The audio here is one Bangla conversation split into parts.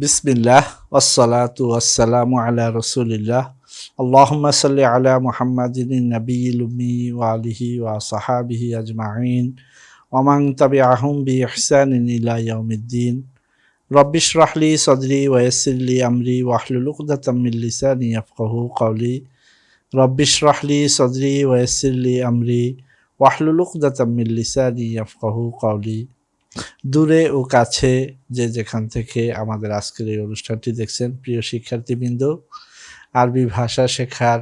বিসমিল্লাহ ওয়াসসালাতু ওয়াসসালামু আলা রাসূলিল্লাহ আল্লাহুম্মা সাল্লি আলা মুহাম্মাদিন নাবিয়্যিল উম্মি ওয়া আলিহি ওয়া সাহাবিহি আজমাইন ওয়া মান তাবিআহুম বিইহসানিন ইলা ইয়াউমিদ্দিন রব্বি ইশরাহ লি সাদরি ওয়া ইয়াসসির লি আমরি ওয়াহলুল উকদাতাম মিন লিসানি ইয়াফকাহু কওলি রব্বি ইশরাহ লি সাদরি ওয়া ইয়াসসির লি আমরি ওয়াহলুল উকদাতাম মিন লিসানি ইয়াফকাহু কওলি। দূরে ও কাছে যে যেখান থেকে আমাদের আজকের এই অনুষ্ঠানটি দেখছেন, প্রিয় শিক্ষার্থীবৃন্দ, আরবি ভাষা শেখার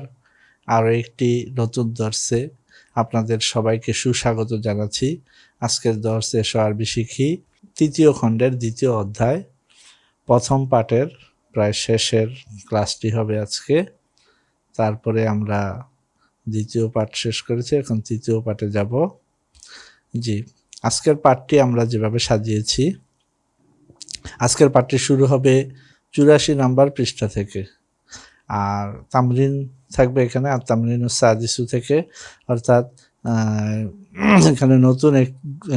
আরও একটি নতুন দর্সে আপনাদের সবাইকে সুস্বাগত জানাচ্ছি। আজকের দর্সে আরবি শিখি তৃতীয় খণ্ডের দ্বিতীয় অধ্যায়, প্রথম পাঠের প্রায় শেষের ক্লাসটি হবে আজকে। তারপরে আমরা দ্বিতীয় পাঠ শেষ করেছি, এখন তৃতীয় পাঠে যাব। জি, আজকের পাঠটি আমরা যেভাবে সাজিয়েছি, আজকের পাঠটি শুরু হবে 84 নম্বর পৃষ্ঠা থেকে, আর তামরিন থাকবে এখানে আর তামরিনুস সাদিসু থেকে, অর্থাৎ এখানে নতুন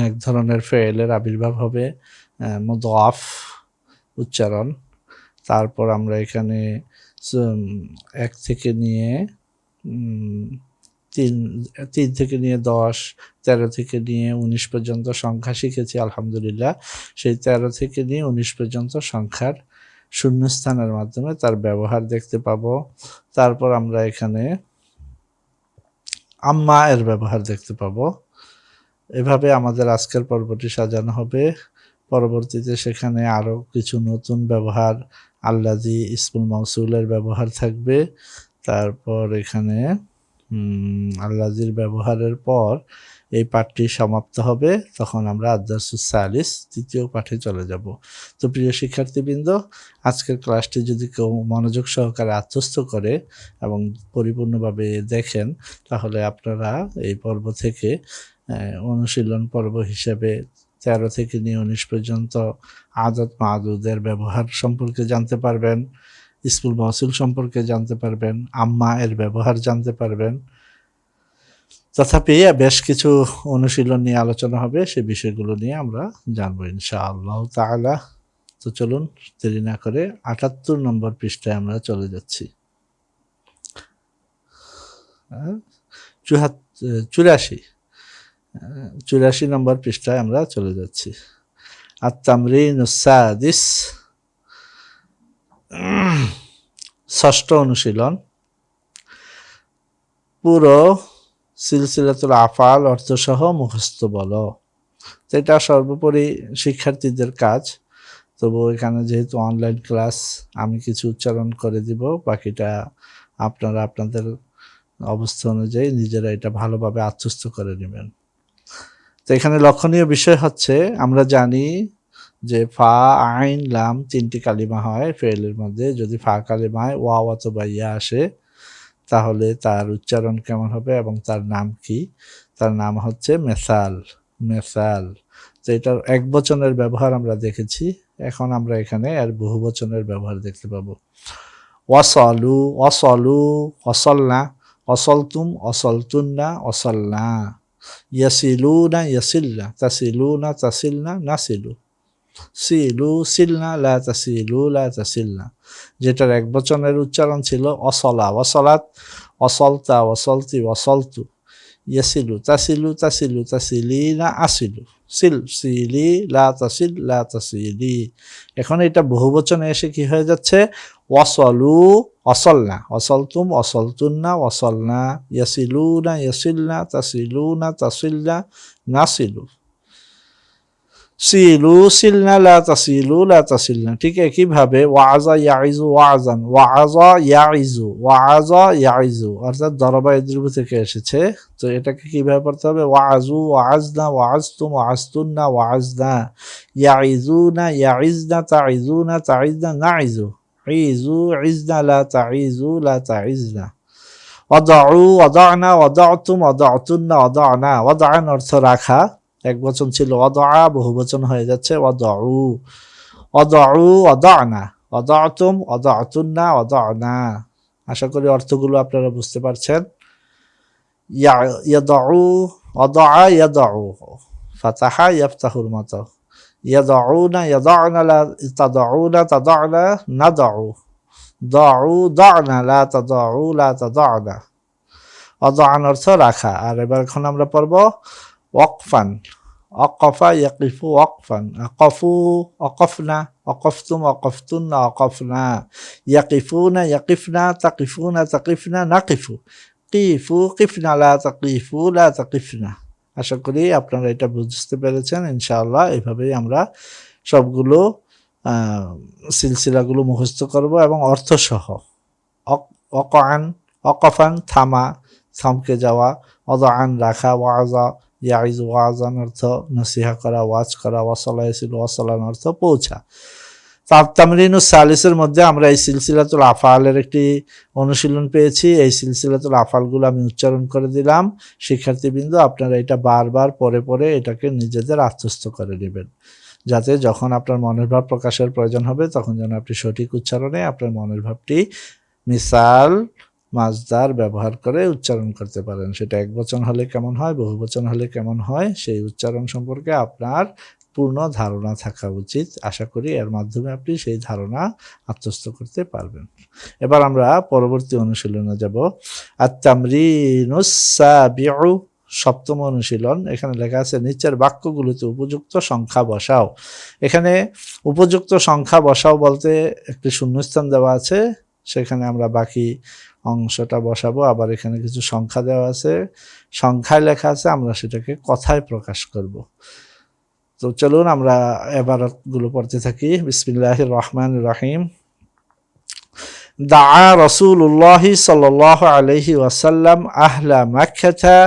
এক ধরনের ফেলের আবির্ভাব হবে, মুদাফ উচ্চারণ। তারপর আমরা এখানে 1 থেকে নিয়ে 3 থেকে নিয়ে 10, 13 থেকে নিয়ে 19 পর্যন্ত সংখ্যা শিখেছি আলহামদুলিল্লাহ। সেই 13 থেকে নিয়ে 19 পর্যন্ত সংখ্যার শূন্যস্থানের মাধ্যমে তার ব্যবহার দেখতে পাবো। তারপর আমরা এখানে আম্মা এর ব্যবহার দেখতে পাবো। এভাবে আমাদের আজকের পর্বটি সাজানো হবে। পরবর্তীতে সেখানে আরও কিছু নতুন ব্যবহার, আল্লাযী ইসমুল মাউসুলের ব্যবহার থাকবে। তারপর এখানে আল্লাযীর ব্যবহারের পর এই পাঠটি সমাপ্ত হবে, তখন আমরা আদ-দারসুস সালিস তৃতীয় পাঠে চলে যাব। তো প্রিয় শিক্ষার্থীবৃন্দ, আজকের ক্লাসটি যদি কেউ মনোযোগ সহকারে আত্মস্থ করে এবং পরিপূর্ণভাবে দেখেন, তাহলে আপনারা এই পর্ব থেকে অনুশীলন পর্ব হিসেবে 13 থেকে নিয়ে 19 পর্যন্ত আদদ মাদুদের ব্যবহার সম্পর্কে জানতে পারবেন, ইসমুল মাউসুল সম্পর্কে জানতে পারবেন, আম্মা এর ব্যবহার জানতে পারবেন। তথাপি বেশ কিছু অনুশীলন নিয়ে আলোচনা হবে, সে বিষয়গুলো নিয়ে আমরা জানবো ইনশাআল্লাহ তাআলা। তো চলুন দেরি না করে 78 নম্বর পৃষ্ঠায় আমরা চলে যাচ্ছি। 84 নম্বর পৃষ্ঠায় আমরা চলে যাচ্ছি। আত-তামরিনুস সাদিস, ষষ্ঠ অনুশীলন। পুরো সিলসিলাতুল আফআল অর্থসহ মুখস্থ বলো। তো এটা সর্বোপরি শিক্ষার্থীদের কাজ। তবু এখানে যেহেতু অনলাইন ক্লাস, আমি কিছু উচ্চারণ করে দিব, বাকিটা আপনারা আপনাদের অবস্থা অনুযায়ী নিজেরা এটা ভালোভাবে আত্মস্থ করে নেবেন। তো এখানে লক্ষণীয় বিষয় হচ্ছে, আমরা জানি যে ফা, আইন, লাম 3টি কালিমা হয় ফেলের মধ্যে। যদি ফা কালিমায় ওয়াও অথবা ইয়া আসে, তাহলে তার উচ্চারণ কেমন হবে এবং তার নাম কি? তার নাম হচ্ছে মেসাল। মেসাল। তো এটার এক বচনের ব্যবহার আমরা দেখেছি, এখন আমরা এখানে এর বহু বচনের ব্যবহার দেখতে পাবো। ওয়াসালু, ওয়াসালু, ওয়াসালনা, ওয়াসালতুম, ওয়াসালতুন্না, ওয়াসালনা। ইয়াসিলুনা, ইয়াসিল্লা, তাসিলুনা, তাসিলনা, নাসিলু। সিলু, সিলনা, লা তাসিলু, লা তাসিলনা। যেটার এক বচনের উচ্চারণ ছিল অসলা, ওয়াসলাত, অসলতা, ওয়াসলতি, ওয়াসলতু। ইয়াসিলু, তাসিলু, তাসিলু, তাসিলিনা, আসিলু। সিল, সিলি, লা তাসিল, লা তাসিলি। এখন এটা বহু বচনে এসে কি হয়ে যাচ্ছে? ওয়াসলু, অসলনা, অসলতুম, অসলতুন্না, ওয়াসলনা। ইয়াসিলুনা, ইয়াসিল্লা, তাসিলুনা, তাসিল্লা, নাসিলু। সিলু, সিলনা, লা তাসিলু, লা তাসিলনা। ঠিক একইভাবে ওয়াজা, ইয়াইজু, ওয়াজান, ওয়াজা, ইয়াইজু, ওয়াজা, ইয়াইজু, অর্থাৎ দরবা ইদ্রিবু থেকে এসেছে। তো এটাকে কিভাবে পড়তে হবে? ওয়াজু, ওয়াজনা, ওয়াজতুম, ওয়াজতুন্না, ওয়াজনা। ইয়াইজুনা, ইয়াইজনা, তাইজুনা, তাইজনা, নাইজু। ইজু, ইজনা, লা তাইজু, লা তাইজনা। ওয়াদাউ, ওয়াদানা, ওয়াদাতুম, ওয়াদাতুন্না, ওয়াদানা। ওয়াদান অর্থ রাখা, এক বচন ছিল ওয়াদা, বহু বচন হয়ে যাচ্ছে ওয়াদাউ। ওয়াদাউ, ওয়াদানা, ওয়াদাতুম, ওয়াদাতুন্না, ওয়াদানা। আশা করি অর্থগুলো আপনারা বুঝতে পারছেন। ইয়াদাউ, ওয়াদা, ইয়াদাউ, ফাতাহা, ইয়াফতাহুর মতো। ইয়াদাউনা ইয়াদাউনা লা তাদাউনা তাদাউনা নাদাউ, দাউ দানা লা তাদাউ লা তাদাউনা। অদান অর্থ রাখা। আর এবার এখন আমরা পড়ব ওয়াকফান। অকফা ইয়াকিফু ওয়াকফান, আকাফু অকফনা, অকফতুম অকফতুন্না অকফনা, ইয়াকিফুনা ইয়াকিফনা, তাকিফুনা তাকিফনা নাকিফু, কিফু কিফনা লা তাকিফু লা তাকিফনা। আশা করি আপনারা এটা বুঝতে পেরেছেন ইনশাআল্লাহ। এভাবেই আমরা সবগুলো সিলসিলাগুলো মুখস্থ করব এবং অর্থসহ। অকআন অকফান থামা, থমকে যাওয়া, অদআন রাখা, ওয়াজা ইয়াইজ ওয়াজান অর্থ নসিহা করা, ওয়াজ করা, ওয়াসালা ইয়াসিল ওয়াসালান অর্থ পৌঁছা। তামরিনুস সালিসের মধ্যে আমরা এই সিলসিলাতুল আফআলের একটি অনুশীলন পেয়েছি। এই সিলসিলাতুল আফআলগুলো আমি উচ্চারণ করে দিলাম। শিক্ষার্থীবৃন্দ আপনারা এটা বারবার পরে পরে এটাকে নিজেদের আত্মস্থ করে নেবেন, যাতে যখন আপনার মনের ভাব প্রকাশের প্রয়োজন হবে তখন যেন আপনি সঠিক উচ্চারণে আপনার মনের ভাবটি মিসাল মাজদার ব্যবহার করে উচ্চারণ করতে পারেন। সেটা একবচন হলে কেমন হয়, বহুবচন হলে কেমন হয়, সেই উচ্চারণ সম্পর্কে আপনার পূর্ণ ধারণা থাকা উচিত। আশা করি এর মাধ্যমে আপনি সেই ধারণা আত্মস্থ করতে পারবেন। এবার আমরা পরবর্তী অনুশীলনে যাব। আত-তামরিনুস সাবিউ, সপ্তম অনুশীলন। এখানে লেখা আছে নিচের বাক্যগুলোতে উপযুক্ত সংখ্যা বসাও। এখানে উপযুক্ত সংখ্যা বসাও বলতে একটি শূন্যস্থান দেওয়া আছে, সেখানে আমরা বাকি অংশটা বসাবো। আবার এখানে কিছু সংখ্যা দেওয়া আছে, সংখ্যায় লেখা আছে, আমরা সেটাকে কথায় প্রকাশ করব। তো চলুন আমরা ইবারতগুলো পড়তে থাকি। বিসমিল্লাহির রহমানির রহিম। দাআ রাসূলুল্লাহ সাল্লাল্লাহু আলাইহি ওয়াসাল্লাম আহলা মাক্কাতা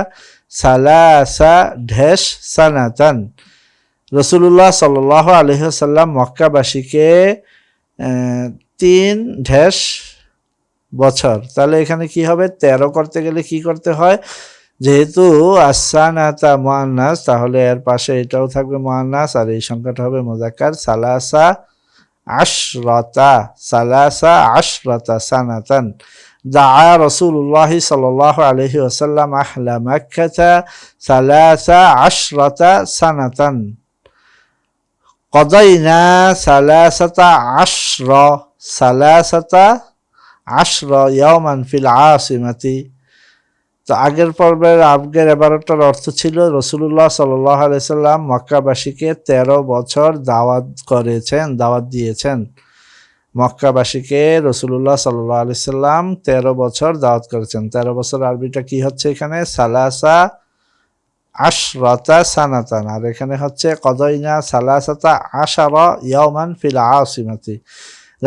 সালাসা ঢেশ সানাতান। রাসূলুল্লাহ সাল্লাল্লাহু আলাইহি ওয়াসাল্লাম মক্কাবাসীকে 3 ঢেশ বছর। তাহলে এখানে কি হবে, 13 করতে গেলে কি করতে হয়, যেহেতু আসানাতা মুআন্নাস তাহলে এর পাশে এটাও থাকবে মুআন্নাস আর এই সংখ্যাটা হবে মুযাক্কার। সালাসা আশরাতা, সালাসা আশরাতা সানাতান। দাআ রাসূলুল্লাহ সাল্লাল্লাহু আলাইহি ওয়াসাল্লাম আহলা মাক্কাতা সালাসা আশরাতা সানাতান। কদাইনা সালাসাতা আশরা, সালাসাতা আশরা ইয়াওমান ফিল আসিমাতি। তো আগের পর্বের এবারটার অর্থ ছিল রাসূলুল্লাহ সাল্লাল্লাহু আলাইহি সাল্লাম মক্কাবাসীকে 13 বছর দাওয়াত করেছেন, দাওয়াত দিয়েছেন। মক্কাবাসীকে রাসূলুল্লাহ সাল্লাল্লাহু আলাইহি সাল্লাম 13 বছর দাওয়াত করেছেন। 13 বছর আরবিটা কি হচ্ছে এখানে, সালাসা আশরাতা সানাতান। আর এখানে হচ্ছে কদাইনা সালাসাতা আশারা ইয়াওমান ফিল আসিমাতি,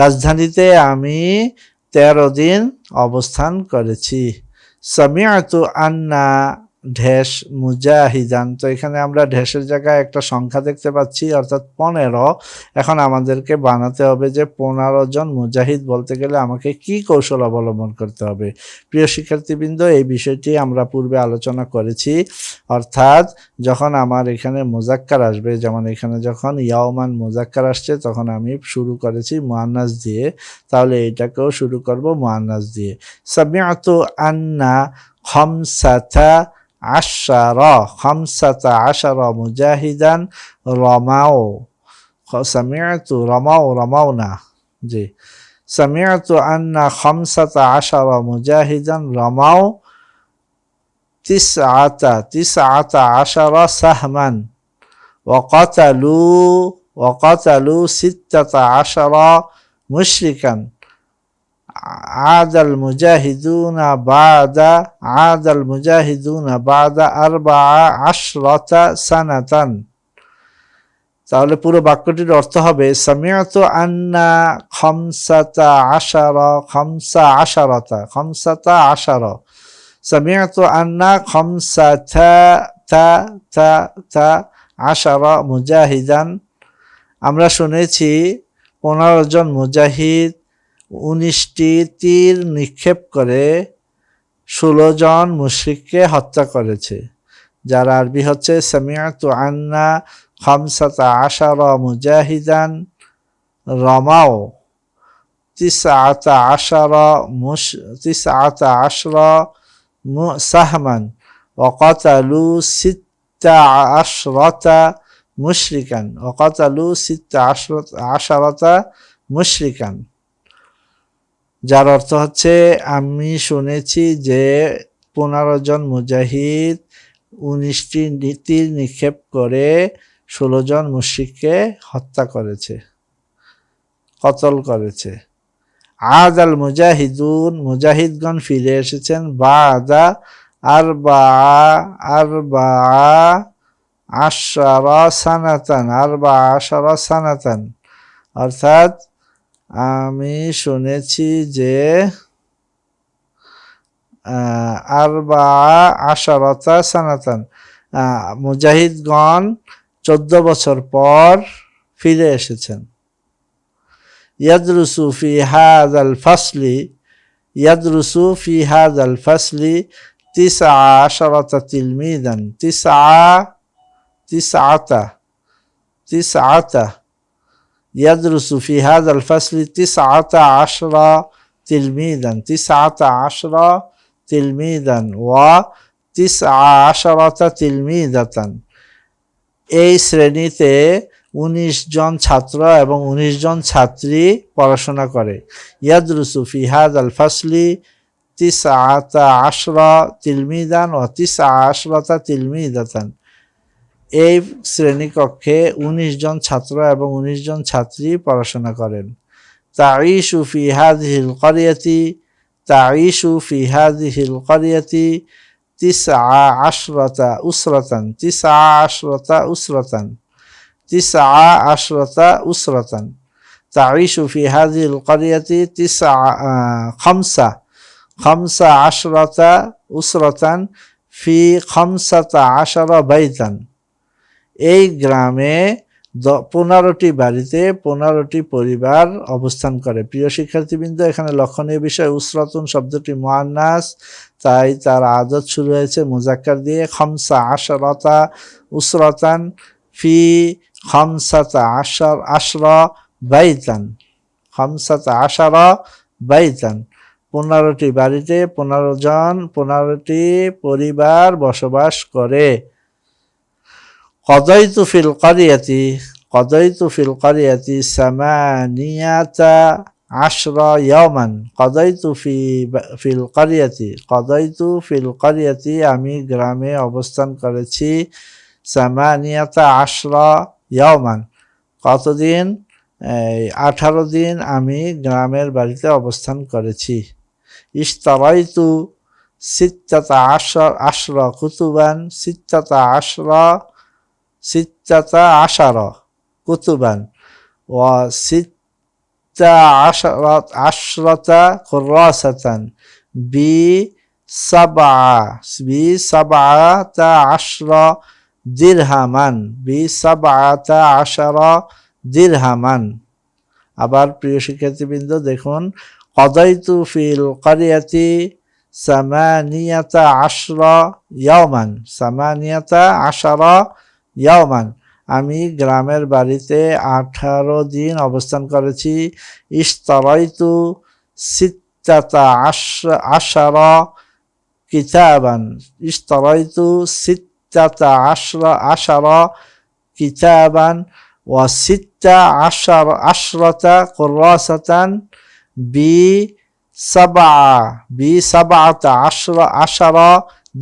রাজধানীতে আমি 13 দিন অবস্থান করেছি। সামিআতু আন্না ঢেশ মুজাহিদান। তো এখানে আমরা ঢেশের জায়গায় একটা সংখ্যা দেখতে পাচ্ছি, অর্থাৎ 15। এখন আমাদেরকে বানাতে হবে যে 15 জন মুজাহিদ বলতে গেলে আমাকে কি কৌশল অবলম্বন করতে হবে। প্রিয় শিক্ষার্থীবৃন্দ, এই বিষয়টি আমরা পূর্বে আলোচনা করেছি। অর্থাৎ যখন আমার এখানে মুযাক্কার আসবে, যেমন এখানে যখন ইয়াওমান মুযাক্কার আসছে তখন আমি শুরু করেছি মুআন্নাস দিয়ে, তাহলে এটাকেও শুরু করব মুআন্নাস দিয়ে। সামিআতু আন্না খামসাতা আশারা, খামসাতা আশারা মুজাহিদান রমাও। সামিআতু রমাও, রমাওনা, জি। সামিআতু আন্না খামসাতা আশারা মুজাহিদান রমাও তিসআতা আশারা সাহমান ওয়াকাতালু সিত্তাতা আশারা মুশরিকান। عاد المجاهدون بعد 14 سنة। তাহলে পুরো বাক্যটির অর্থ হবে সামিআতু আন্না খামসাতা আশারা। সামিআতু আন্না খামসাতা আশারা মুজাহিদান। আমরা শুনেছি 15 জন মুজাহিদ 19টি তীর নিক্ষেপ করে 16 জন মুশরিককে হত্যা করেছে, যার আরবি হচ্ছে সামিআতু আন্না খামসাতা আশারা মুজাহিদান রমাও তিসআতা আশরা সাহমান ওয়াকাতালু সিত্তা আশরাতা মুশরিকান ওয়াকাতালু সিত্তা আশারাতা মুশরিকান, যার অর্থ হচ্ছে আমি শুনেছি যে 15 জন মুজাহিদ 19টি তীর নিক্ষেপ করে 16 জন মুশরিককে হত্যা করেছে, কতল করেছে। আদ আল মুজাহিদুন, মুজাহিদগণ ফিরে এসেছেন বাদা আরবা আশারা সানাতান, অর্থাৎ আমি শুনেছি যে 14 সানাতান, মুজাহিদগণ 14 বছর পর ফিরে এসেছেন। ইয়াদরুসু ফি হাযাল ফাসলি 19 তিলমিদান, يدرس في هذا الفصل 19 تلميذا و19 تلميذة, এই শ্রেণীতে 19 জন ছাত্র এবং 19 জন ছাত্রী পড়াশোনা করে। ইয়াদরুসু ফি হাযাল ফাসলি 19 তিলমিদান ও 19 তিলমিদাতান, এই শ্রেণীকক্ষে 19 জন ছাত্র এবং 19 জন ছাত্রী পড়াশোনা করেন। তাঈশু ফি হাযিহিল ক্বরিয়াতি 19 উসরাতান, 19 উসরাতান। তাঈশু ফি হাযিহিল ক্বরিয়াতি 15 উসরাতান ফি 15 বাইতান, এই গ্রামে 15টি বাড়িতে 15টি পরিবার অবস্থান করে। প্রিয় শিক্ষার্থীবৃন্দ, এখানে লক্ষণীয় বিষয় উসরাতুন শব্দটি মুআন্নাস, তাই তার আদত শুরু হয়েছে মুজাক্কার দিয়ে। 15 উসরাতান ফি 15 বাইতান, 15 বাইতান, 15টি বাড়িতে 15টি পরিবার বসবাস করে। قضيت في القرية 18 يوما, قضيت في القرية আমি গ্রামে অবস্থান করেছি 18 يوما, কতদিন? 18 দিন আমি গ্রামের বাড়িতে অবস্থান করেছি। ইশতারাইতু 16 কুতুবান 16 কুতুবান ওয়া 16 কুরাসাতান ب17 দিরহামান, 17 দিরহামান। আবার প্রিয় শিক্ষার্থীবৃন্দ দেখুন, কদাইতু ফিল ক্বরিয়াতি 18 ইয়াওমান, 18 ইয়াওমান, আমি গ্রামের বাড়িতে 18 দিন অবস্থান করেছি। ইশতারাইতু 16 কিতাবান, ইশতারাইতু 16 কিতাবান ওয়া 16 কুরাসাতান ب17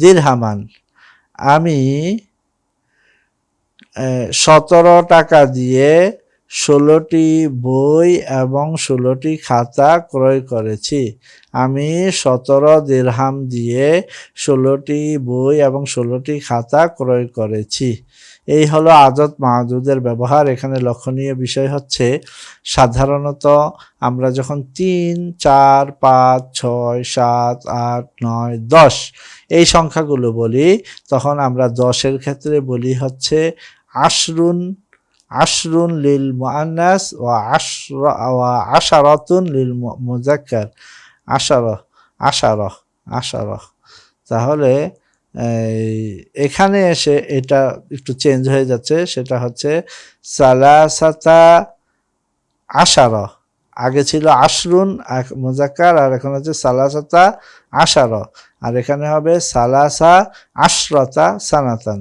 দিরহামান, আমি 17 টাকা দিয়ে 16টি বই এবং 16টি খাতা ক্রয় করেছি। আমি 17 দিরহাম দিয়ে 16টি বই এবং 16টি খাতা ক্রয় করেছি। এই হলো আদত মাদুদের ব্যবহার। এখানে লক্ষণীয় বিষয় হচ্ছে, সাধারণত আমরা যখন 3, 4, 5, 6, 7, 8, 9, 10 এই সংখ্যাগুলো বলি, তখন আমরা 10-এর ক্ষেত্রে বলি হচ্ছে আশরুন লিল মুআন্নাস ওয়া আশারাতুন লিল মুযাক্কার, 18। তাহলে এখানে এসে এটা একটু চেঞ্জ হয়ে যাচ্ছে, সেটা হচ্ছে 13 আগে ছিল আশরুন মুযাক্কার, আর এখন হচ্ছে 13 আর এখানে হবে 13 সানাতান।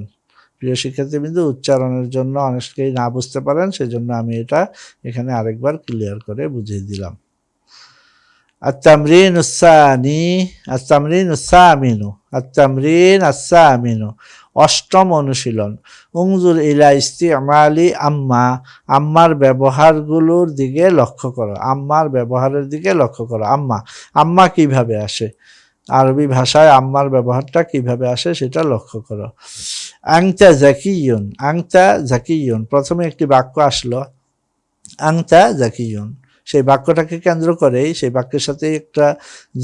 প্রিয় শিক্ষার্থীবৃন্দ, উচ্চারণের জন্য অনেকেই না বুঝতে পারেন, সেজন্য আমি এটা এখানে আরেকবার ক্লিয়ার করে বুঝিয়ে দিলাম। التمرين الثاني التمرين الثامن التمرين الثامن অষ্টম অনুশীলন। উনজুর ইলা ইস্তিমালি আম্মা, আম্মার ব্যবহারগুলোর দিকে লক্ষ্য করো। আম্মার ব্যবহারের দিকে লক্ষ্য করো। আম্মা, আম্মা কিভাবে আসে, আরবি ভাষায় আম্মার ব্যবহারটা কিভাবে আসে সেটা লক্ষ্য করো। আংতা জাকিয়ুন, আংতা জাকিয়ুন, প্রথমে একটি বাক্য আসলো আংতা জাকিয়ুন, সেই বাক্যটাকে কেন্দ্র করেই সেই বাক্যের সাথে একটা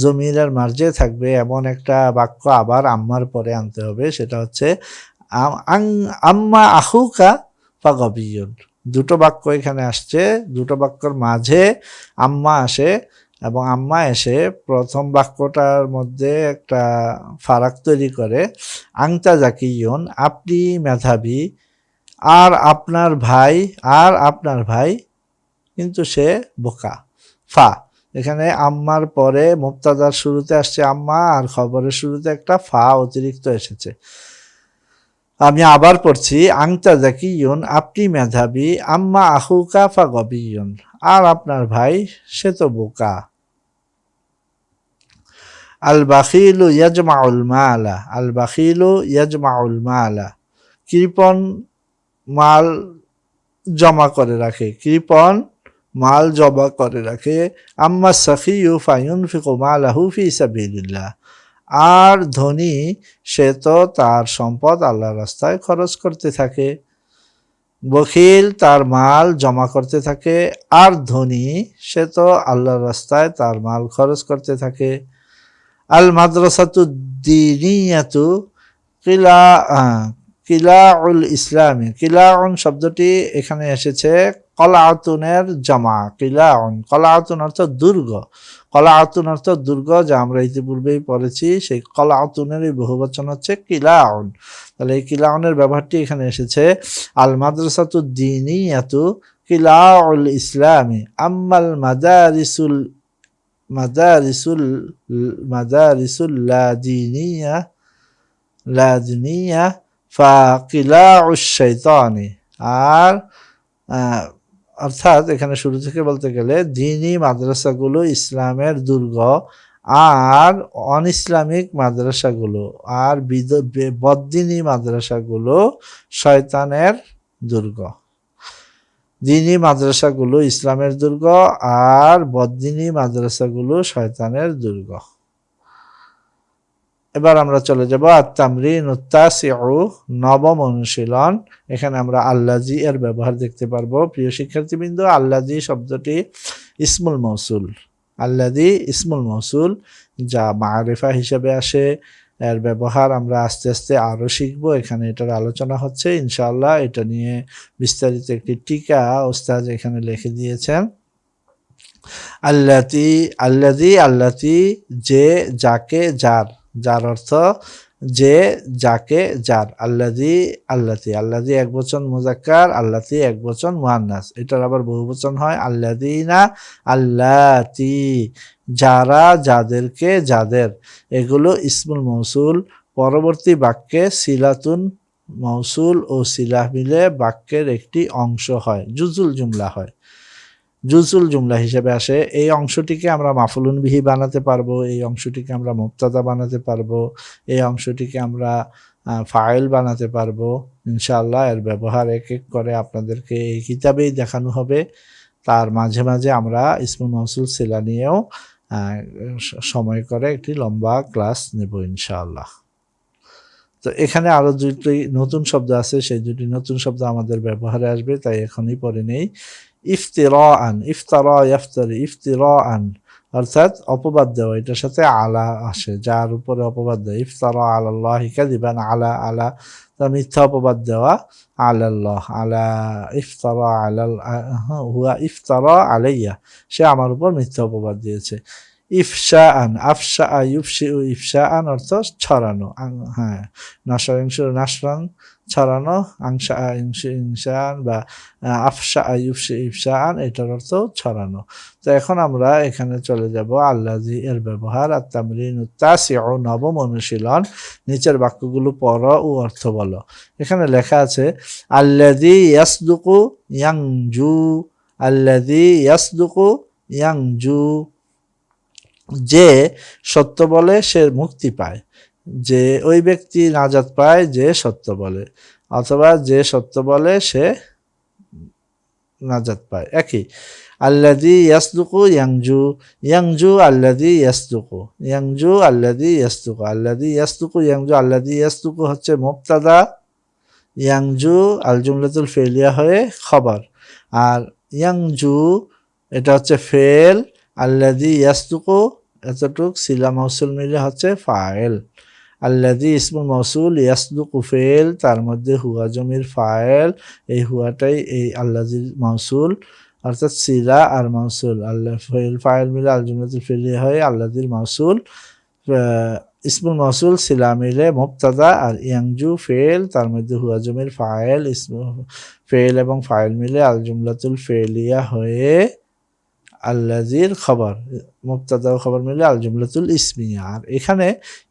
জমিরের মার্জে থাকবে এমন একটা বাক্য আবার আম্মার পরে আনতে হবে, সেটা হচ্ছে আম্মা আহুকা ফাগাবিয়ুন। দুটো বাক্য এখানে আসছে, দুটো বাক্যর মাঝে আম্মা আসে এবং আম্মা এসে প্রথম বাক্যটার মধ্যে একটা ফারাক তৈরি করে। আংতা জাকিয়ুন, আপনি মেধাবী, আর আপনার ভাই কিন্তু সে বোকা। ফা, এখানে আম্মার পরে মুবতাদার শুরুতে আসছে আম্মা, আর খবরের শুরুতে একটা ফা অতিরিক্ত এসেছে। আমি আবার পড়ছি, আংতা জাকিয়ুন, আপনি মেধাবী, আম্মা আহুকা ফাগাবিয়ুন, আর আপনার ভাই সে তো বোকা। আল বাখিলু ইয়াজমাউল মালা, আল বাখিলু ইয়াজমাউল মালা, কৃপণ মাল জমা করে রাখে, কৃপণ মাল জমা করে রাখে। আম্মা সাফিউ ফায়ুনফিকু মালাহু ফি সাবিলিল্লাহ, আর ধনী সে তো তার সম্পদ আল্লাহর রাস্তায় খরচ করতে থাকে। বখিল তার মাল জমা করতে থাকে, আর ধনী সে তো আল্লাহর রাস্তায় তার মাল খরচ করতে থাকে। আল মাদ্রাসাতু দ্বীনিয়াতু কিলাউল ইসলামী, কিলাউন শব্দটি এখানে এসেছে কলাআতুনের জামা। কিলাউন, কলাআতুন অর্থ দুর্গ, কলাআতুন অর্থ দুর্গ, যা আমরা ইতিপূর্বেই পড়েছি। সেই কলাআতুনের বহুবচন হচ্ছে কিলাউন। তাহলে এই কিলাউনের ব্যবহারটি এখানে এসেছে। আল মাদ্রাসাতু দ্বীনিয়াতু কিলাউল ইসলামী আম্মাল মাদারিসুল লাদিনিয়া ফাকিলাউশ শাইতানি, আর অর্থাৎ এখানে শুরু থেকে বলতে গেলে দ্বীনি মাদ্রাসাগুলো ইসলামের দুর্গ, আর অনইসলামিক মাদ্রাসাগুলো আর বদ্দীনী মাদ্রাসাগুলো শয়তানের দুর্গ। দ্বীনি মাদ্রাসাগুলো ইসলামের দুর্গ, আর বদ্দীনী মাদ্রাসাগুলো শয়তানের দুর্গ। এবার আমরা চলে যাব আত-তামরিনুত তাসিউ, নবম অনুশীলন। এখানে আমরা আল্লাজি এর ব্যবহার দেখতে পারবো। প্রিয় শিক্ষার্থীবৃন্দ, আল্লাজি শব্দটি ইসমুল মৌসুল, আল্লাজি ইসমুল মৌসুল, যা মারিফা হিসেবে আসে। এর ব্যবহার আমরা আস্তে আস্তে আরও শিখব। এখানে এটার আলোচনা হচ্ছে ইনশাআল্লাহ। এটা নিয়ে বিস্তারিত একটি টিকা ওস্তাদ এখানে লিখে দিয়েছেন। আল্লাতি, আল্লাজি, আল্লাতি যে, যাকে, যার, যার অর্থ যে, যাকে, যার। আল্লাজি, আল্লাতি, আল্লাজি একবচন মুজাক্কার, আল্লাতি একবচন মুয়ান্নাস। এটার আবার বহুবচন হয় আল্লাযিনা, আল্লাতি, যারা, যাদেরকে, যাদের। এগুলো ইসমুল মৌসুল। পরবর্তী বাক্যে সিলাতুন মৌসুল ও সিলাহ মিলে বাক্যের একটি অংশ হয়, জুজুল জুমলা হয়, জুজুল জুমলা হিসেবে আসে। এই অংশটিকে আমরা মাফুলুন বিহি বানাতে পারবো, এই অংশটিকে আমরা মুবতাদা বানাতে পারবো, এই অংশটিকে আমরা ফাইল বানাতে পারবো ইনশাআল্লাহ। এর ব্যবহার এক এক করে আপনাদেরকে এই কিতাবেই দেখানো হবে। তার মাঝে মাঝে আমরা ইসমুল মৌসুল সিলা নিয়েও সময় করে একটি লম্বা ক্লাস নেব ইনশাআল্লাহ। তো এখানে আরো দুটি নতুন শব্দ আছে, সেই দুটি নতুন শব্দ আমাদের ব্যবহারে আসবে, তাই এখনই পরে নেই। ইফতিরাআন, ইফতারা ইয়াফতারি, ইফতিরাআন অর্থাৎ অপবাদ দেওয়া, এটার সাথে আলা আসে, যার উপরে অপবাদ দেওয়া। ইফতারা আলাল্লাহি কাযিবান, আলা, আলা তা মিথ্যা অপবাদ দেওয়া, আলাল্লাহ, আলা ইফতারা হুয়া ইফতারা আলাইয়া, সে আমার উপর মিথ্যা অপবাদ দিয়েছে। ইফশাআন, আফশা ইউফশিউ ইফশাআন অর্থ ছড়ানো, হ্যাঁ, নশরাংশ নাশরান ছড়ানো, আংশা ইনশাআন বা আফশা ইউফশি ইফশাআন এটার অর্থ ছড়ানো। তো এখন আমরা এখানে চলে যাব আল্লাযী এর ব্যবহার। আত-তামরিনু তাসিউ, নবম অনুশীলন। নিচের বাক্যগুলো পড়ো ও অর্থ বলো। এখানে লেখা আছে আল্লাযী ইয়াসদুকু ইয়ানজু, আল্লাযী ইয়াসদুকু ইয়ানজু, যে সত্য বলে সে মুক্তি পায়, যে ওই ব্যক্তি নাজাত পায় যে সত্য বলে, অথবা যে সত্য বলে সে নাজাত পায়, একই। আল্লাযী ইয়াসদুকু ইয়ানজু, ইয়ানজু আল্লাযী ইয়াসদুকু, ইয়ানজু আল্লাযী ইয়াসদুকু, আল্লাযী ইয়াসদুকু ইয়ানজু, আল্লাযী ইয়াসদুকু হচ্ছে মুবতাদা, ইয়ানজু আল জুমলাতুল ফেলিয়া হয়ে খবর, আর ইয়ানজু এটা হচ্ছে ফেল, আল্লাযী ইয়াসদুকু এতটুক সিলা মৌসুল মিলে হচ্ছে ফাইল। আল্লাযী ইসমুল মৌসুল, ইয়াসদুকু ফেল, তার মধ্যে হুয়া জমির ফাইল, এই হুয়াটাই এই আল্লাযীর মৌসুল, অর্থাৎ সিলা আর মৌসুল, আল্লাহ ফেল ফাইল মিলে আল জুমলাতুল ফেলিয়া হয়ে আল্লাযীর মৌসুল, ইসমুল মৌসুল সিলা মিলে মুবতাদা, আর ইয়ানজু ফেল, তার মধ্যে হুয়া জমির ফাইল, ইসমু ফেল এবং ফাইল মিলে আল জুমলাতুল ফেলিয়া হয়ে আল্লাযীর খবর, মুবতাদা ও খবর মিলে আল জুমলাতুল ইসমিয়া। আর এখানে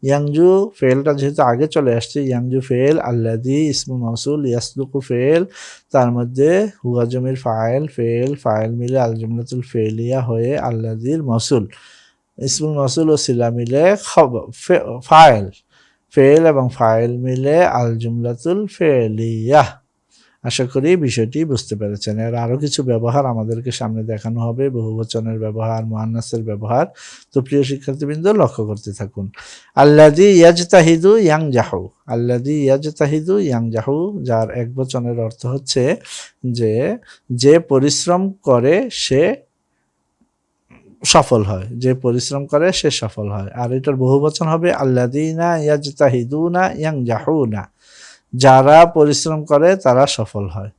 ইয়ানজু ফেলটা যেহেতু আগে চলে আসছে, ইয়ানজু ফেল, আল্লাযী ইসমু মৌসুল, ইয়াসদুকু ফেল, তার মধ্যে হুয়া জমির ফাইল, ফেল ফাইল মিলে আল জুমলাতুল ফেলিয়া হয়ে আল্লাযীর মৌসুল, ইসমুল মৌসুল ও সিলা মিলে খবর ফাইল, ফেল এবং ফাইল মিলে আল জুমলাতুল ফেলিয়া। আশা করি বিষয়টি বুঝতে পেরেছেন। এর আরও কিছু ব্যবহার আমাদেরকে সামনে দেখানো হবে, বহুবচনের ব্যবহার, মুআন্নাসের ব্যবহার। তো প্রিয় শিক্ষার্থীবৃন্দ লক্ষ্য করতে থাকুন। আল্লাযী ইয়াজতাহিদু ইয়ানজাহু, আল্লাযী ইয়াজতাহিদু ইয়ানজাহু, যার এক বচনের অর্থ হচ্ছে যে পরিশ্রম করে সে সফল হয়, যে পরিশ্রম করে সে সফল হয়। আর এটার বহুবচন হবে আল্লাযীনা ইয়াজতাহিদুনা ইয়ানজাহুনা, যারা পরিশ্রম করে তারা সফল হয়।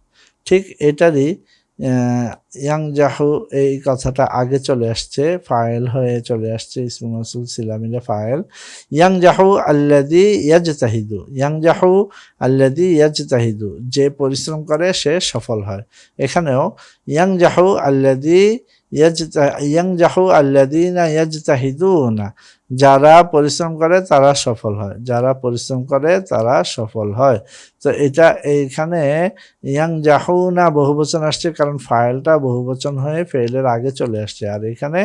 ঠিক এটারই ইয়ানজাহু এই কথাটা আগে চলে আসছে, ফাইল হয়ে চলে আসছে, ইসমুল মৌসুল সিলা মিলে ফাইল। ইয়ানজাহু আল্লাযী ইয়াজতাহিদু, ইয়ানজাহু আল্লাযী ইয়াজতাহিদু, যে পরিশ্রম করে সে সফল হয়। এখানেও ইয়ানজাহু আল্লাযী ইয়ানজাহু আল্লাযীনা ইয়াজতাহিদুনা, যারা পরিশ্রম করে তারা সফল হয়, যারা পরিশ্রম করে তারা সফল হয়। তো এটা এইখানে ইয়ানজাহুনা বহুবচন আসছে কারণ ফাইলটা বহুবচন হয়ে ফেলের আগে চলে আসছে, আর এখানে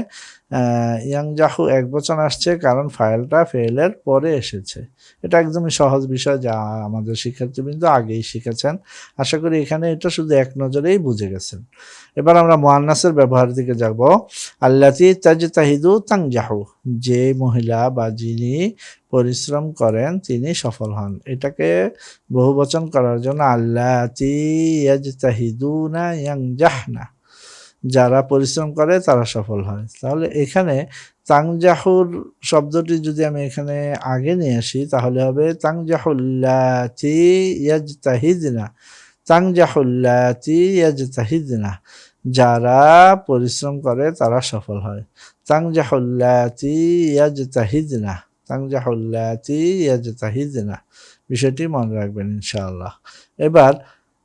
ইয়ানজাহু একবচন আসছে কারণ ফাইলটা ফেলের পরে এসেছে। এটা একদমই সহজ বিষয়, যা আমাদের শিক্ষার্থীবৃন্দ আগেই শিখেছেন। আশা করি এখানে এটা শুধু এক নজরেই বুঝে গেছেন। এবার আমরা মুআন্নাসের ব্যবহার দিকে যাব। আল্লাতী তাজতাহিদু তানজাহু, যে মহিলা বা যিনি পরিশ্রম করেন তিনি সফল হন। এটাকে বহুবচন করার জন্য আল্লাতী ইয়াজতাহিদুনা ইয়ানজাহনা, যারা পরিশ্রম করে তারা সফল হয়। তাহলে এখানে তানজাহুর শব্দটি যদি আমি এখানে আগে নিয়ে আসি তাহলে হবে তানজাহুল্লাতী ইয়াজতাহিদনা, তানজাহুল্লাতী ইয়াজতাহিদনা, যারা পরিশ্রম করে তারা সফল হয়। তানজাহুল্লাতী ইয়াজতাহিদনা, তানজাহুল্লাতী ইয়াজতাহিদনা, বিষয়টি মনে রাখবেন ইনশাআল্লাহ। এবার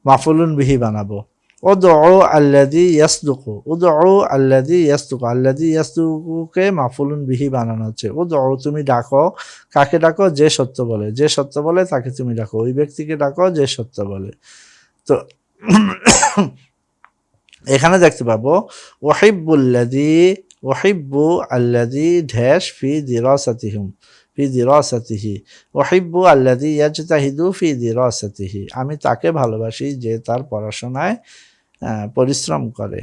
মাফউলুন বিহি বানাবো। উদউ আল্লাযী ইয়াসদুকু, উদউ আল্লাযী ইয়াসদুকু, আল্লাযী ইয়াসদুকুকে মাফউলুন বিহি বানানো হচ্ছে। উদউ তুমি ডাকো, কাকে ডাকো? যে সত্য বলে, যে সত্য বলে তাকে তুমি ডাকো, ওই ব্যক্তিকে ডাকো যে সত্য বলে। তো এখানে দেখতে পাবো ওয়াহিব্বুল্লাযী, ওয়াহিব্বু আল্লাযী ড্যাশ ফি দিরাসাতিহিম, ফি দিরাসাতিহি, ওয়াহিব্বু আল্লাযী ইয়াজতাহিদু ফি দিরাসাতিহি, আমি তাকে ভালোবাসি যে তার পড়াশোনায় পরিশ্রম করে,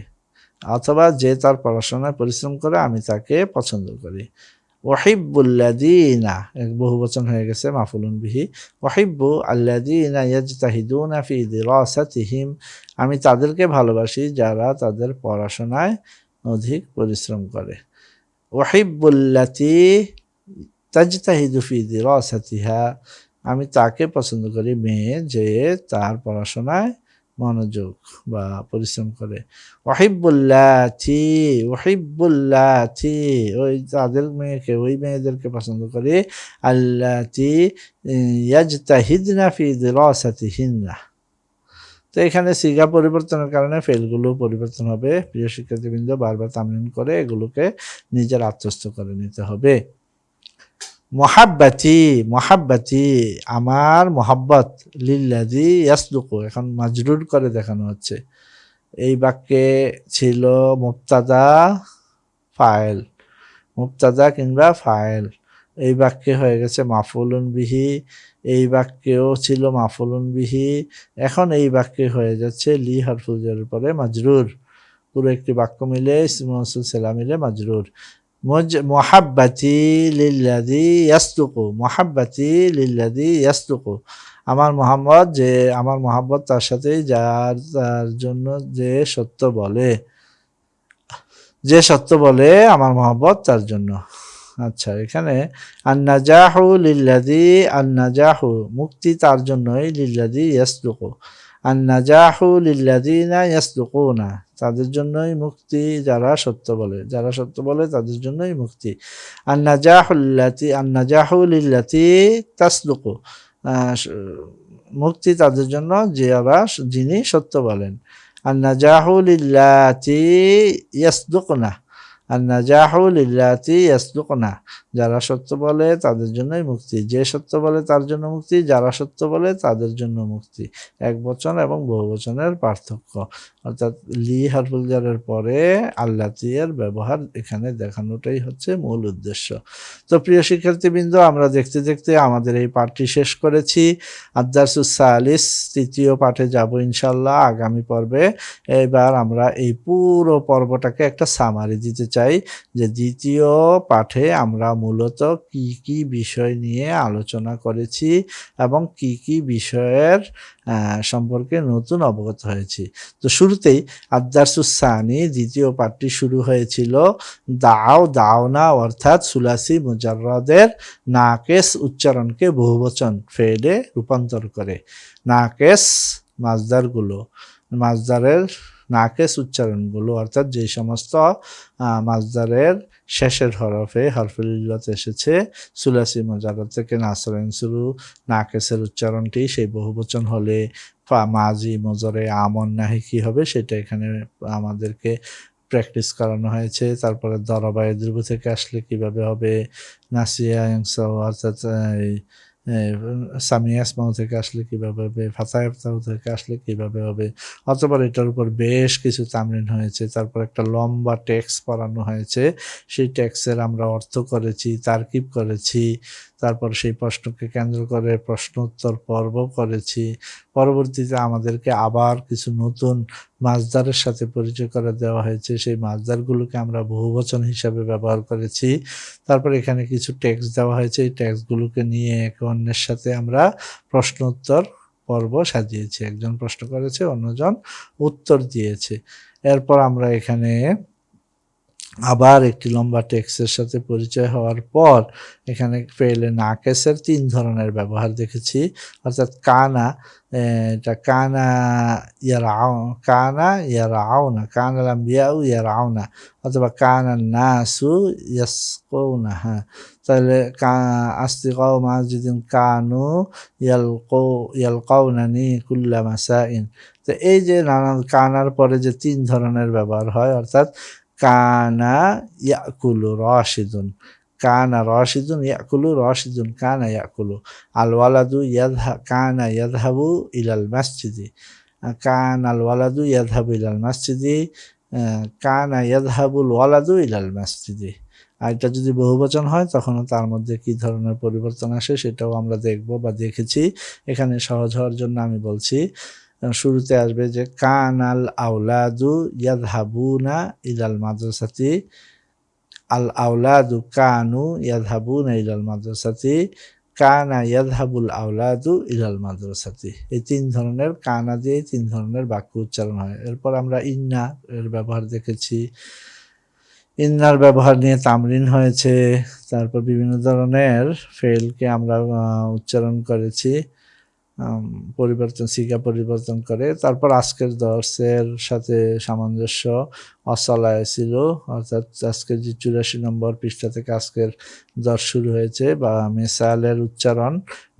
অথবা যে তার পড়াশোনায় পরিশ্রম করে আমি তাকে পছন্দ করি। ওয়াহিব্বুল্লাযীনা এক বহুবচন হয়ে গেছে মাফউলুন বিহি। ওয়াহিব্বু আল্লাযীনা ইয়াজতাহিদুনা ফি দিরাসাতিহিম, আমি তাদেরকে ভালোবাসি যারা তাদের পড়াশোনায় অধিক পরিশ্রম করে। ওয়াহিব্বুল্লাতী তাজতাহিদু ফি দিরাসাতিহা, আমি তাকে পছন্দ করি মেয়ে যে তার পড়াশোনায় মনোযোগ বা পরিশ্রম করে। ওয়াহিব্বুল্লাতি, ওয়াহিব্বুল্লাতি, ওই তাদের মেয়েকে, ওই মেয়েদেরকে পছন্দ করে, আল্লাতি ইয়াজতাহিদনা ফি দিরাসাতিহিন্না। তো এখানে সিগা পরিবর্তনের কারণে ফেলগুলো পরিবর্তন হবে। প্রিয় শিক্ষার্থীবৃন্দ, বারবার তামরিন করে এগুলোকে নিজের আত্মস্থ করে নিতে হবে। মহাব্বাতি, মহাব্বাতি আমার মহাব্বত, লিল্লাযী ইয়াসদুকু, এখন মাজরুর করে দেখানো হচ্ছে। এই বাক্যে ছিল মুবতাদা ফাইল, মুবতাদা কিংবা ফাইল, এই বাক্যে হয়ে গেছে মাফউলুন বিহি, এই বাক্যেও ছিল মাফউলুন বিহি, এখন এই বাক্যে হয়ে যাচ্ছে লি হারফুল জারের পরে মাজরুর। পুরো একটি বাক্য মিলে ইসম মওসুল সিলা মিলে মাজরুর। মুহাব্বাতি লিল্লাযী ইয়াসদুকু, মুহাব্বাতি লিল্লাযী ইয়াসদুকু, আমার মোহাম্মদ, যে আমার মোহাব্বত তার সাথে যার তার জন্য যে সত্য বলে, যে সত্য বলে আমার মোহাব্বত তার জন্য। আচ্ছা, এখানে আন-নাজাহু লিল্লাযী, আন-নাজাহু মুক্তি তার জন্যই, লিল্লাযী ইয়াসদুকু, আন-নাজাহু লিল্লাযীনা ইয়াসদুকুনা তাদের জন্যই মুক্তি যারা সত্য বলে, যারা সত্য বলে তাদের জন্যই মুক্তি। আন-নাজাহু লিল্লাতী, আন-নাজাহু লিল্লাতী তাসদুকু, মুক্তি তাদের জন্য যারা, যিনি সত্য বলেন। আন-নাজাহু লিল্লাতী ইয়াসদুকুনা, আন-নাজাহু লিল্লাতী ইয়াসদুকুনা, যারা সত্য বলে তাদের জন্যই মুক্তি, যে সত্য বলে তার জন্য মুক্তি, যারা সত্য বলে তাদের জন্য মুক্তি। এক বচন এবং বহু বচনের পার্থক্য, অর্থাৎ লি হারফুল জারের পরে আল্লাতী এর ব্যবহার এখানে দেখানোটাই হচ্ছে মূল উদ্দেশ্য। তো প্রিয় শিক্ষার্থীবৃন্দ, আমরা দেখতে দেখতে আমাদের এই পাঠটি শেষ করেছি। আদ-দারসুস সালিস, তৃতীয় পাঠে যাব ইনশাআল্লাহ আগামী পর্বে। এবার আমরা এই পুরো পর্বটাকে একটা সামারি দিতে চাই, যে দ্বিতীয় পাঠে আমরা মূলত কি কি বিষয় নিয়ে আলোচনা করেছি এবং কি কি বিষয়ের সম্পর্কে নতুন অবগত হয়েছি। তো শুরুতেই আদ-দারসুস সানি, দ্বিতীয় পাঠটি শুরু হয়েছিল দাও, দাওনা অর্থাৎ সুলাসি মুজাররদের নাকেস উচ্চারণকে বহুবচন ফেলে রূপান্তর করে। নাকেস মাজদারগুলো, মাজদারের নাকেস উচ্চারণগুলো, অর্থাৎ যে সমস্ত মাজদারের শেষের হরফে হরফুল ইল্লাত এসেছে সুলাসি মুজাররদ থেকে নাসরেন শুরু, নাকেসের উচ্চারণটি সেই বহুবচন হলে মাজি মুজারে আমন নাহি কি হবে সেটা এখানে আমাদেরকে প্র্যাকটিস করানো হয়েছে। তারপরে দরবায়ে দ্রুব থেকে আসলে কিভাবে হবে, নাসিয়া অর্থাৎ সামিয়া ইসমাউ থেকে আসলে কিভাবে হবে, ফাতাহ ইফতাহ থেকে আসলে কিভাবে হবে, অথবা এটার উপর বেশ কিছু তামরিন হয়েছে। তারপর একটা লম্বা টেক্সট পড়ানো হয়েছে, সেই টেক্সটের আমরা অর্থ করেছি, তারকিব করেছি, তারপর সেই প্রশ্নকে কেন্দ্র করে প্রশ্ন উত্তর পর্ব করেছি। পরবর্তীতে আমাদেরকে আবার কিছু নতুন মাজদারের সাথে পরিচয় করে দেওয়া হয়েছে, সেই মাজদারগুলোকে আমরা বহুবচন হিসাবে ব্যবহার করেছি। তারপর এখানে কিছু টেক্সট দেওয়া হয়েছে, এই টেক্সটগুলোকে নিয়ে একে অন্যের সাথে আমরা প্রশ্ন উত্তর পর্ব সাজিয়েছি, একজন প্রশ্ন করেছে, অন্যজন উত্তর দিয়েছে। এরপর আমরা এখানে আবার একটি লম্বা টেক্সটের সাথে পরিচয় হওয়ার পর এখানে ফেলে নাকেসের 3 ধরনের ব্যবহার দেখেছি, অর্থাৎ কানা, এটা কানা ইয়ারাউ, কানা ইয়ারাউনা, কানাল আম্বিয়াউ ইয়ারাউনা, অথবা কানা নাসু ইয়াসকুনা। হ্যাঁ, তাহলে আসতিকাউ মাসজিদিন কানু ইয়ালকাউনানি কুল্লা মাসাইন। তো এই যে নানান কানার পরে যে 3 ধরনের ব্যবহার হয়, অর্থাৎ কানা ইয়াকুলু রাশিদুন, কানা রাশিদুন ইয়াকুলু রাশিদুন কানা ইয়াকুলু, আল ওয়ালাদু কানা ইয়াযহাবু ইলাল মাসজিদি, কানা আল ওয়ালাদু ইয়াযহাবু ইলাল মাসজিদি, কানা ইয়াযহাবুল ওয়ালাদু ইলাল মাসজিদি। আর এটা যদি বহুবচন হয় তখনও তার মধ্যে কি ধরনের পরিবর্তন আসে সেটাও আমরা দেখব বা দেখেছি। এখানে সহজ হওয়ার জন্য আমি বলছি, শুরুতে আসবে যে কানাল আওলাদু ইয়াযহাবুনা ইলাল মাদ্রাসাতি, আল আওলাদু কানু ইয়াযহাবুনা ইলাল মাদ্রাসাতি, কানা ইয়াযহাবুল আওলাদু ইলাল মাদ্রাসাতি। এই 3 ধরনের কানা দিয়ে 3 ধরনের বাক্য উচ্চারণ হয়। এরপর আমরা ইন্না এর ব্যবহার দেখেছি, ইন্নার ব্যবহার নিয়ে তামরিন হয়েছে। তারপর বিভিন্ন ধরনের ফেলকে আমরা উচ্চারণ করেছি। সিগা পরিবর্তন করে। তারপর আজকের দর্সের সাথে সামঞ্জস্য অসলায় ছিল, অর্থাৎ আজকের যে 84 নম্বর পৃষ্ঠা থেকে আজকের দর্স শুরু হয়েছে, বা মেসালের উচ্চারণ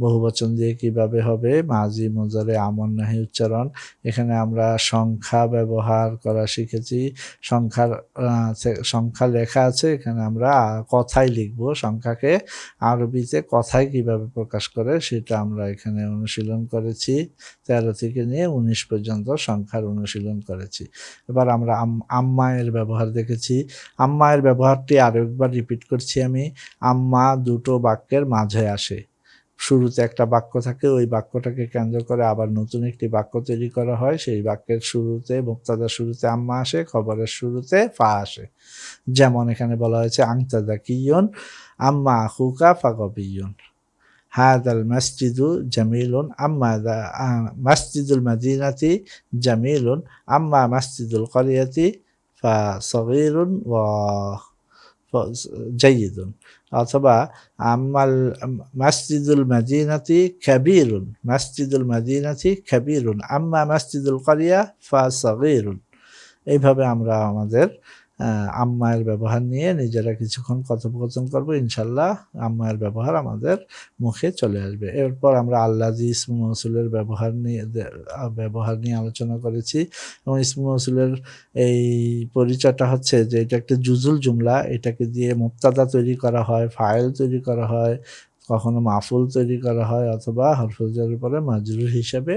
বহুবচন দিয়ে কিভাবে হবে, মাজি মুজারে আমর নাহি উচ্চারণ। এখানে আমরা সংখ্যা ব্যবহার করা শিখেছি। সংখ্যা লেখা আছে, এখানে আমরা কথায় লিখব। সংখ্যাকে আরবিতে কথায় কিভাবে প্রকাশ করে সেটা আমরা এখানে অনুশীলন করেছি। 13 থেকে নিয়ে 19 পর্যন্ত সংখ্যার অনুশীলন করেছি। এবার আমরা আম্মা এর ব্যবহার দেখেছি। আম্মা এর ব্যবহারটি আরো একবার রিপিট করছি আমি। আম্মা দুটো বাক্যের মাঝে আসে। শুরুতে একটা বাক্য থাকে, ওই বাক্যটাকে কেন্দ্র করে আবার নতুন একটি বাক্য তৈরি করা হয়। সেই বাক্যের শুরুতে, মুবতাদার শুরুতে আম্মা আসে, খবরের শুরুতে ফা আসে। যেমন এখানে বলা হয়েছে আনতা যাকিয়ুন আম্মা আখুকা ফাগবিয়ুন, হাদাল মসজিদু জামিলুন আম্মা মসজিদুল মদিনাতি জামিলুন আম্মা মসজিদুল করিয়াতি ফাসগীরুন ওয়া জাইয়িদুন। অথবা আম্মাল মসজিদুল মদিনাতি কাবীরুন, মসজিদুল মদিনাতি কাবীরুন আম্মা মসজিদুল করিয়া ফাসগীরুন। এইভাবে আমরা আমাদের আম্মায়ের ব্যবহার নিয়ে নিজেরা কিছুক্ষণ কথোপকথন করব, ইনশাল্লাহ আম্মায়ের ব্যবহার আমাদের মুখে চলে আসবে। এরপর আমরা আল্লাজি ইসমুল মৌসুলের ব্যবহার নিয়ে আলোচনা করেছি, এবং ইসমুল মৌসুলের এই পরিচয়টা হচ্ছে যে এটা একটা জুজুল জুমলা। এটাকে দিয়ে মুবতাদা তৈরি করা হয়, ফাইল তৈরি করা হয়, কখনো মাফুল তৈরি করা হয়, অথবা হরফুল জারের পরে মাজরুর হিসাবে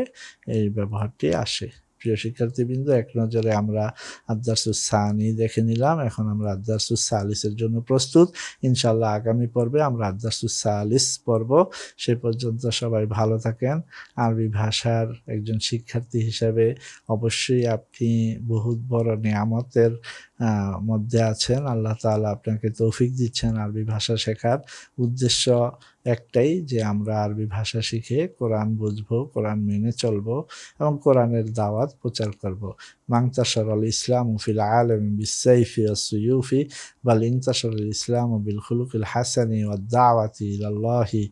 এই ব্যবহারটি আসে। প্রিয় শিক্ষার্থীবৃন্দ, এক নজরে আমরা আদ-দারসুস সানি দেখে নিলাম। এখন আমরা আদ-দারসুস সালিসের জন্য প্রস্তুত। ইনশাআল্লাহ আগামী পর্বে আমরা আদ-দারসুস সালিস পড়ব। সে পর্যন্ত সবাই ভালো থাকেন। আরবি ভাষার একজন শিক্ষার্থী হিসাবে অবশ্যই আপনি বহুত বড় নিয়ামতের মধ্যে আছেন। আল্লাহ তাআলা আপনাকে তৌফিক দিচ্ছেন আরবি ভাষা শেখার। উদ্দেশ্য একটাই, যে আমরা আরবি ভাষা শিখে কোরআন বুঝবো, কোরআন মেনে চলবো, এবং কোরআনের দাওয়াত প্রচার করব। মাংতাশারাল ইসলামু ফিল আলামি বিস-সাইফি ওয়াস-সুয়ুফি বাল ইনতাশারাল ইসলামু বিল খুলুকিল হাসানি ওয়াদ-দাওয়াতি ইলাল্লাহি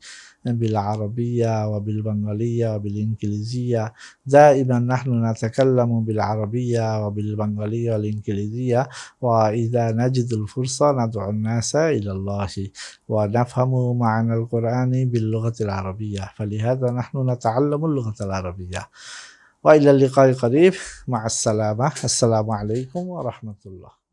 بالعربية وبالبنغالية وبالإنجليزية. دائما نحن نتكلم بالعربية وبالبنغالية والإنجليزية، وإذا نجد الفرصة ندعو الناس إلى الله ونفهم معنى القرآن باللغة العربية، فلهذا نحن نتعلم اللغة العربية. وإلى اللقاء قريب، مع السلامة. السلام عليكم ورحمة الله.